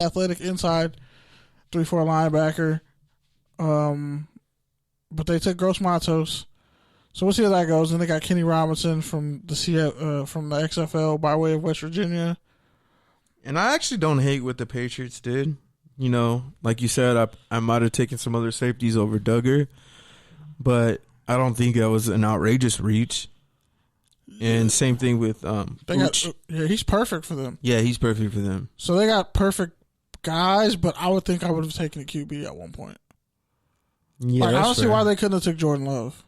athletic inside 3-4 linebacker. But they took Gross Matos. So we'll see how that goes. And they got Kenny Robinson from the XFL by way of West Virginia. And I actually don't hate what the Patriots did. You know, like you said, I might have taken some other safeties over Duggar, but I don't think that was an outrageous reach. And same thing with he's perfect for them. Yeah, he's perfect for them. So they got perfect guys, but I would think I would have taken a QB at one point. Yeah, I don't see why they couldn't have took Jordan Love.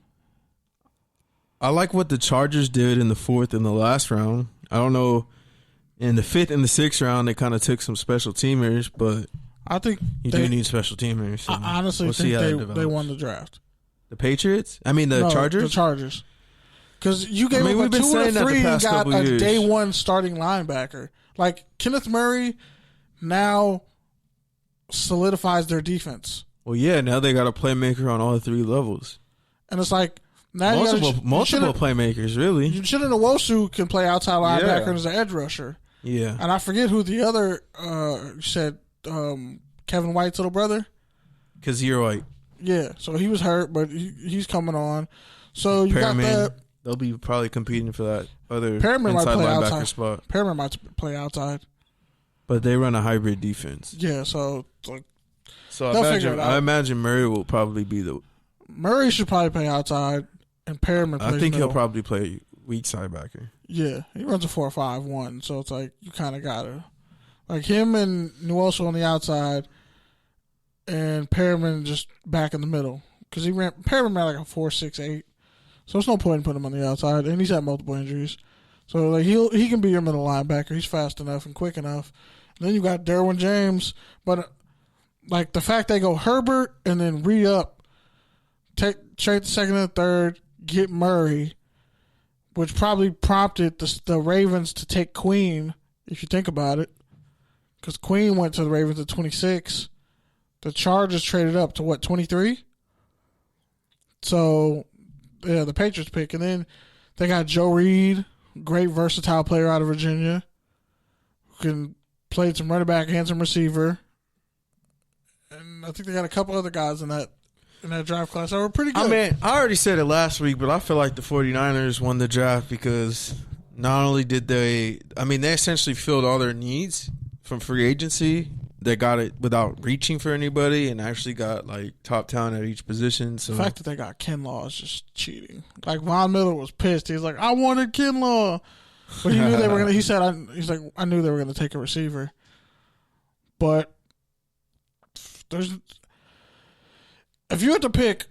I like what the Chargers did in the 4th and the last round. I don't know, in the 5th and the 6th round, they kind of took some special teamers, but I think you do need special teamers. So I honestly think they won the draft. The Patriots? I mean, Chargers? The Chargers. Because you gave up a 2 and a 3 and got a day one starting linebacker. Like, Kenneth Murray now solidifies their defense. Well, yeah, now they got a playmaker on all 3 levels. And it's like, now multiple playmakers, really. Uchenna Nwosu can play outside linebacker as an edge rusher. Yeah. And I forget who the other said, Kevin White's little brother? Kazir White. Yeah, so he was hurt, but he's coming on. So you got that. They'll be probably competing for that other Perriman inside linebacker spot. Perriman might play outside. But they run a hybrid defense. Yeah, so I imagine Murray will probably be Murray should probably play outside, and Perriman plays I think middle. He'll probably play weak sidebacker. Yeah, he runs a 4-5-1, so it's like you kind of got to. Like him and Nwosu on the outside, and Perriman just back in the middle. Because Perriman ran like a 4.68. So there's no point in putting him on the outside, and he's had multiple injuries. So like he can be your middle linebacker. He's fast enough and quick enough. And then you got Derwin James, but like the fact they go Herbert and then re-up, trade the second and third, get Murray, which probably prompted the Ravens to take Queen, if you think about it, because Queen went to the Ravens at 26. The Chargers traded up to 23? So yeah, the Patriots pick. And then they got Joe Reed, great versatile player out of Virginia, who can play some running back and some receiver. And I think they got a couple other guys in that draft class that were pretty good. I mean, I already said it last week, but I feel like the 49ers won the draft because not only did they essentially filled all their needs from free agency. They got it without reaching for anybody and actually got like top talent at each position. So the fact that they got Kinlaw is just cheating. Like Von Miller was pissed. He's like, I wanted Kinlaw. But he knew they were gonna I knew they were gonna take a receiver. But if you had to pick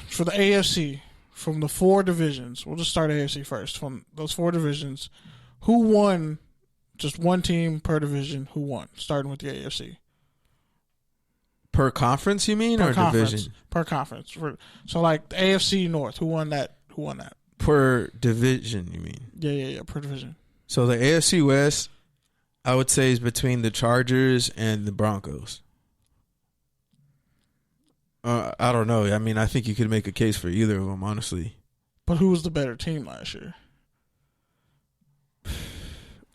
for the AFC from the 4 divisions, we'll just start AFC first. From those 4 divisions, who won? Just one team per division. Who won? Starting with the AFC. Per conference, you mean, or division? Per conference. So, like the AFC North, who won that? Per division, you mean? Yeah, per division. So the AFC West, I would say, is between the Chargers and the Broncos. I don't know. I mean, I think you could make a case for either of them, honestly. But who was the better team last year?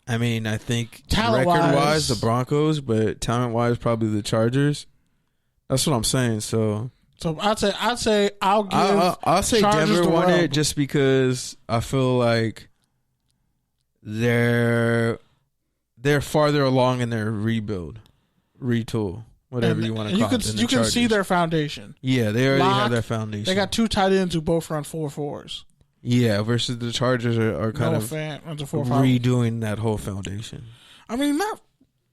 I mean, I think record-wise, the Broncos, but talent-wise, probably the Chargers. That's what I'm saying. So I'd say I'll say Chargers Denver won rub. it just because I feel like they're farther along in their retool, whatever you want to call it. You can see their foundation. Yeah, they already have their foundation. They got 2 tight ends who both run 4.4s. Yeah, versus the Chargers are kind of redoing that whole foundation. I mean, not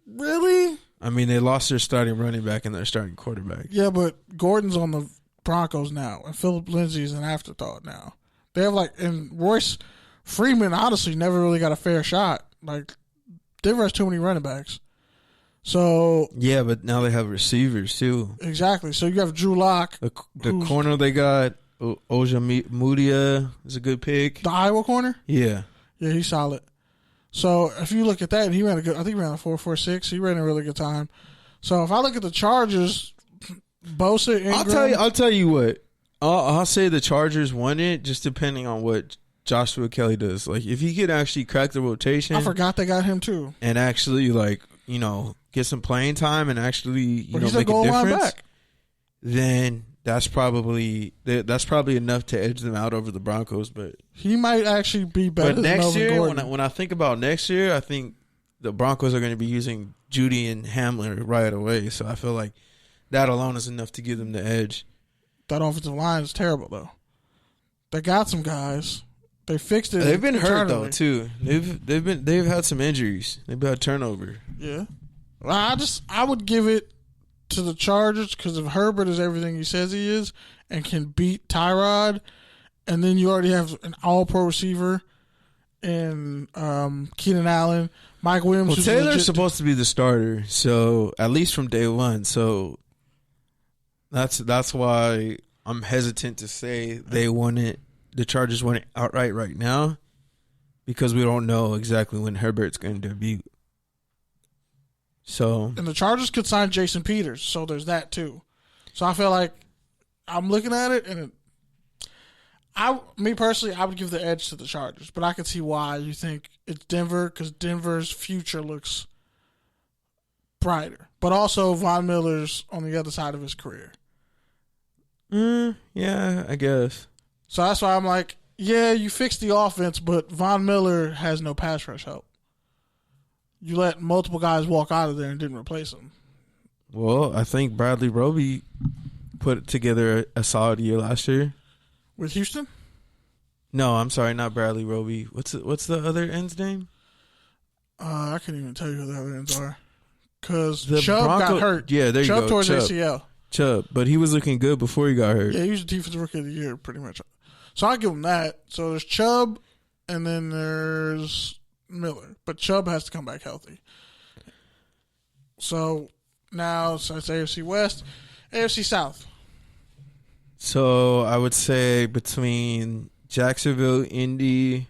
really. I mean, they lost their starting running back and their starting quarterback. Yeah, but Gordon's on the Broncos now, and Phillip Lindsay's an afterthought now. They have and Royce Freeman honestly never really got a fair shot. Like, Denver has too many running backs. So yeah, but now they have receivers too. Exactly. So you have Drew Lock. The corner they got. Ojemudia is a good pick. The Iowa corner? Yeah, he's solid. So if you look at that, he ran a 4.46. He ran a really good time. So if I look at the Chargers, Bosa, Ingram, I'll tell you what. I'll say the Chargers won it just depending on what Joshua Kelly does. Like if he could actually crack the rotation. I forgot they got him too. And actually get some playing time and actually make a difference, then that's probably enough to edge them out over the Broncos. But he might actually be better. But next than year, Gordon. when I think about next year, I think the Broncos are going to be using Judy and Hamler right away. So I feel like that alone is enough to give them the edge. That offensive line is terrible, though. They got some guys. They fixed it. They've been hurt though too. They've had some injuries. They've had turnover. Yeah, I would give it to the Chargers because if Herbert is everything he says he is and can beat Tyrod, and then you already have an All-Pro receiver in Keenan Allen, Mike Williams. Well, Taylor's supposed to be the starter, so at least from day one. So that's why I'm hesitant to say they won it. The Chargers won it outright right now because we don't know exactly when Herbert's going to debut. So, and the Chargers could sign Jason Peters, so there's that too. So I feel like I'm looking at it, and me personally, I would give the edge to the Chargers, but I can see why you think it's Denver because Denver's future looks brighter, but also Von Miller's on the other side of his career. Yeah, I guess. So that's why I'm like, yeah, you fixed the offense, but Von Miller has no pass rush help. You let multiple guys walk out of there and didn't replace them. Well, I think Bradley Roby put together a solid year last year. With Houston? No, I'm sorry, not Bradley Roby. What's the other end's name? I can't even tell you who the other ends are. Because Chubb got hurt. Yeah, there you go. Chubb towards ACL. Chubb, but he was looking good before he got hurt. Yeah, he was the defensive rookie of the year, pretty much. So I give him that. So there's Chubb, and then there's Miller. But Chubb has to come back healthy. So now it's AFC West, AFC South. So I would say between Jacksonville, Indy,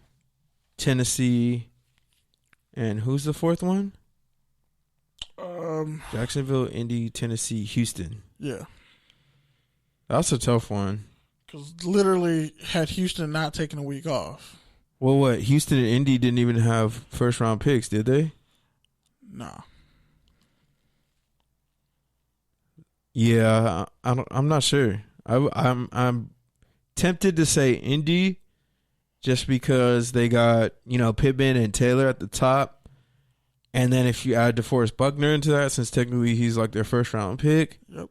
Tennessee, and who's the fourth one? Jacksonville, Indy, Tennessee, Houston. Yeah. That's a tough one. Because literally, had Houston not taken a week off. Well, what? Houston and Indy didn't even have first-round picks, did they? Nah. Yeah, I'm not sure. I'm tempted to say Indy just because they got, Pittman and Taylor at the top. And then if you add DeForest Buckner into that, since technically he's like their first-round pick, yep,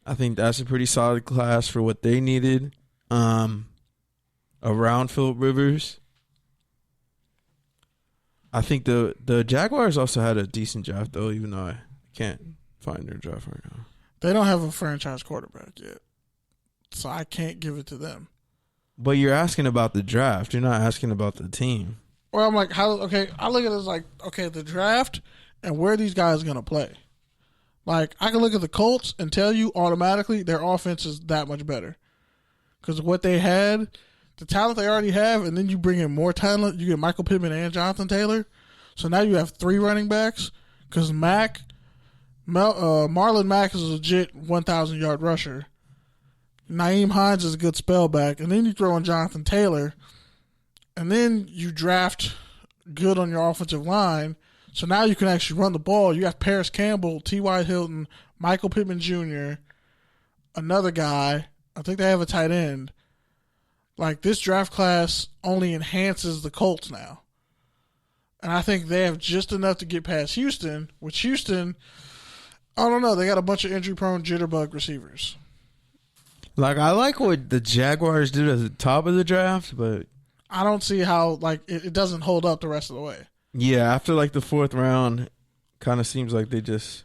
I think that's a pretty solid class for what they needed. Around Phillip Rivers. I think the Jaguars also had a decent draft, though, even though I can't find their draft right now. They don't have a franchise quarterback yet, so I can't give it to them. But you're asking about the draft. You're not asking about the team. Well, I'm like, okay, I look at it as like, okay, the draft and where these guys are going to play. Like, I can look at the Colts and tell you automatically their offense is that much better. Because of what they had, the talent they already have, and then you bring in more talent. You get Michael Pittman and Jonathan Taylor. So now you have 3 running backs. Because Marlon Mack is a legit 1,000-yard rusher. Nyheim Hines is a good spellback. And then you throw in Jonathan Taylor. And then you draft good on your offensive line. So now you can actually run the ball. You have Paris Campbell, T.Y. Hilton, Michael Pittman Jr., another guy. I think they have a tight end. Like, this draft class only enhances the Colts now. And I think they have just enough to get past Houston. Which Houston, I don't know. They got a bunch of injury-prone jitterbug receivers. Like, I like what the Jaguars did at the top of the draft, but I don't see how, like, it doesn't hold up the rest of the way. Yeah, after, like, the 4th round, kind of seems like they just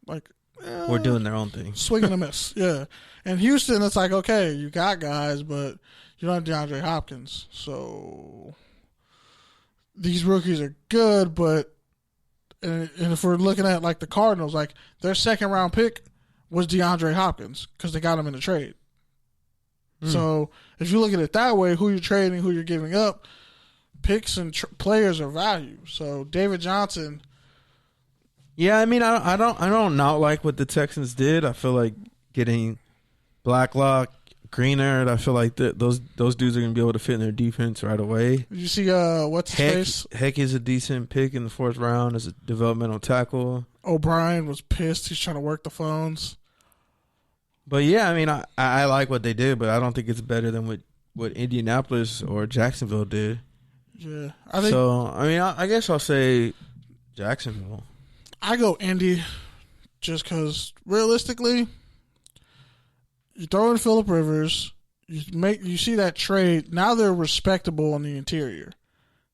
were doing their own thing. Swing and a miss, yeah. And Houston, it's like, okay, you got guys, but you don't have DeAndre Hopkins. So these rookies are good, but and if we're looking at, like, the Cardinals, like, their second-round pick was DeAndre Hopkins because they got him in a trade. So if you look at it that way, who you're trading, who you're giving up, picks and players are value. So David Johnson. Yeah, I mean, I don't not like what the Texans did. I feel like getting Blacklock, Greenard, I feel like those dudes are going to be able to fit in their defense right away. Did you see what's his face? Heck is a decent pick in the 4th round as a developmental tackle. O'Brien was pissed. He's trying to work the phones. But, yeah, I mean, I like what they did, but I don't think it's better than what Indianapolis or Jacksonville did. Yeah. I guess I'll say Jacksonville. I go Indy just because, realistically, you throw in Phillip Rivers, you see that trade. Now they're respectable on the interior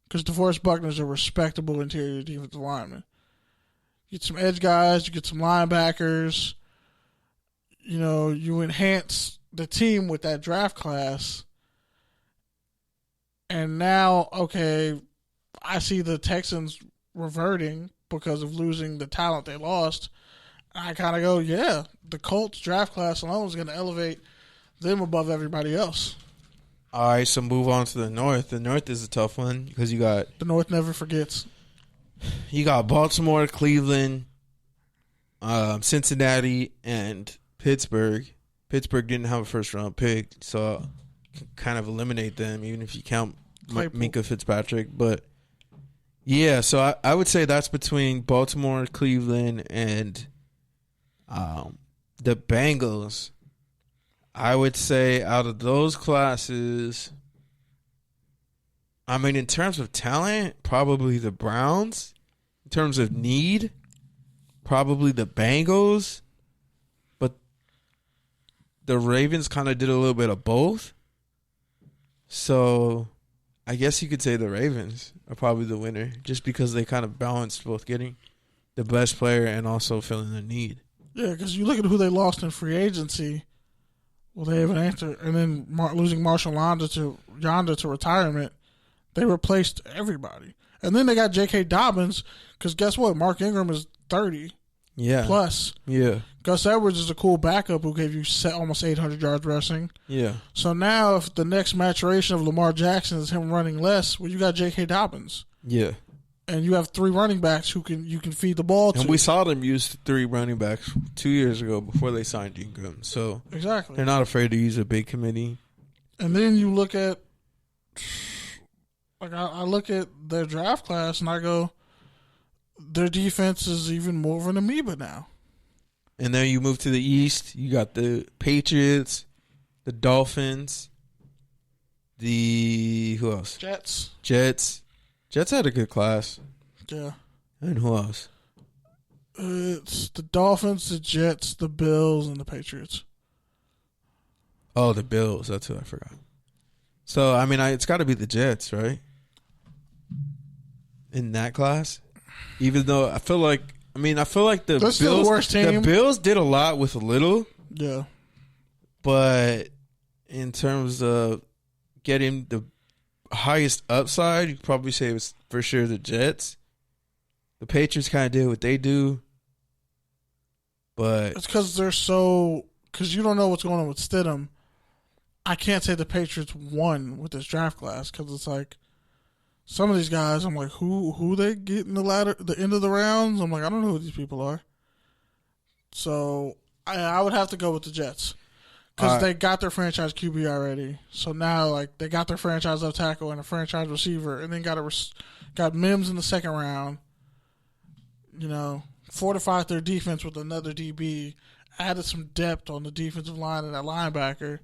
because DeForest Buckner's a respectable interior defensive lineman. You get some edge guys, you get some linebackers. You know, you enhance the team with that draft class. And now, okay, I see the Texans reverting because of losing the talent they lost. I kind of go, yeah, the Colts draft class alone is going to elevate them above everybody else. All right, so move on to the North. The North is a tough one because you got... The North never forgets. You got Baltimore, Cleveland, Cincinnati, and Pittsburgh. Pittsburgh didn't have a first-round pick, so kind of eliminate them, even if you count Minkah Fitzpatrick. But, yeah, so I would say that's between Baltimore, Cleveland, and the Bengals. I would say out of those classes, I mean, in terms of talent, probably the Browns. In terms of need, probably the Bengals. But the Ravens kind of did a little bit of both. So I guess you could say the Ravens are probably the winner just because they kind of balanced both getting the best player and also filling the need. Yeah, because you look at who they lost in free agency. Well, they have an answer. And then losing Marshall Yonda to retirement, they replaced everybody. And then they got J.K. Dobbins because guess what? Mark Ingram is 30 plus. Yeah. Gus Edwards is a cool backup who gave you almost 800 yards rushing. Yeah. So now if the next maturation of Lamar Jackson is him running less, well, you got J.K. Dobbins. Yeah. And you have 3 running backs who you can feed the ball to. And we saw them use 3 running backs 2 years ago before they signed Ingram. So exactly, they're not afraid to use a big committee. And then you look at, like I look at their draft class and I go, their defense is even more of an amoeba now. And then you move to the East. You got the Patriots, the Dolphins, who else? Jets. Jets had a good class. Yeah. And who else? It's the Dolphins, the Jets, the Bills, and the Patriots. Oh, the Bills. That's who I forgot. So, I mean, it's got to be the Jets, right? In that class? Even though I feel like the Bills, still the worst team. The Bills did a lot with a little. Yeah. But in terms of getting the highest upside, you could probably say it was for sure the Jets. The Patriots kind of did what they do, but it's because you don't know what's going on with Stidham. I can't say the Patriots won with this draft class because it's like some of these guys. I'm like, who they get in the end of the rounds? I'm like, I don't know who these people are. So I would have to go with the Jets. Because they got their franchise QB already. So now, like, they got their franchise left tackle and a franchise receiver, and then got Mims in the second round. You know, fortified their defense with another DB, added some depth on the defensive line and that linebacker.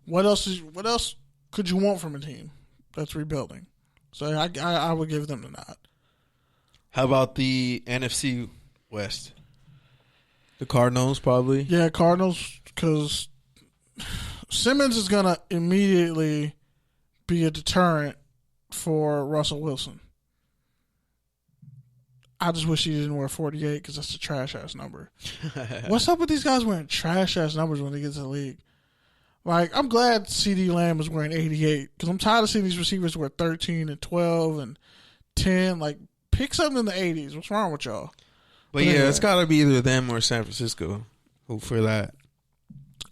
What else could you want from a team that's rebuilding? So I would give them the nod. How about the NFC West? The Cardinals, probably? Yeah, Cardinals, because Simmons is going to immediately be a deterrent for Russell Wilson. I just wish he didn't wear 48 because that's a trash-ass number. What's up with these guys wearing trash-ass numbers when they get to the league? Like, I'm glad Ceedee Lamb is wearing 88 because I'm tired of seeing these receivers wear 13 and 12 and 10. Like, pick something in the 80s. What's wrong with y'all? But yeah, anyway, it's got to be either them or San Francisco for that.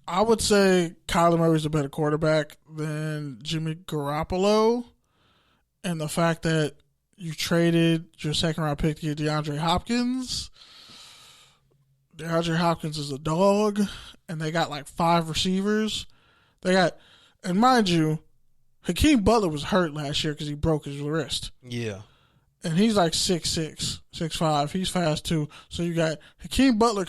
I would say Kyler Murray's a better quarterback than Jimmy Garoppolo. And the fact that you traded your second-round pick to get DeAndre Hopkins. DeAndre Hopkins is a dog, and they got like 5 receivers. They got, and mind you, Hakeem Butler was hurt last year because he broke his wrist. Yeah. And he's like 6'6", 6'5". He's fast too. So you got Hakeem Butler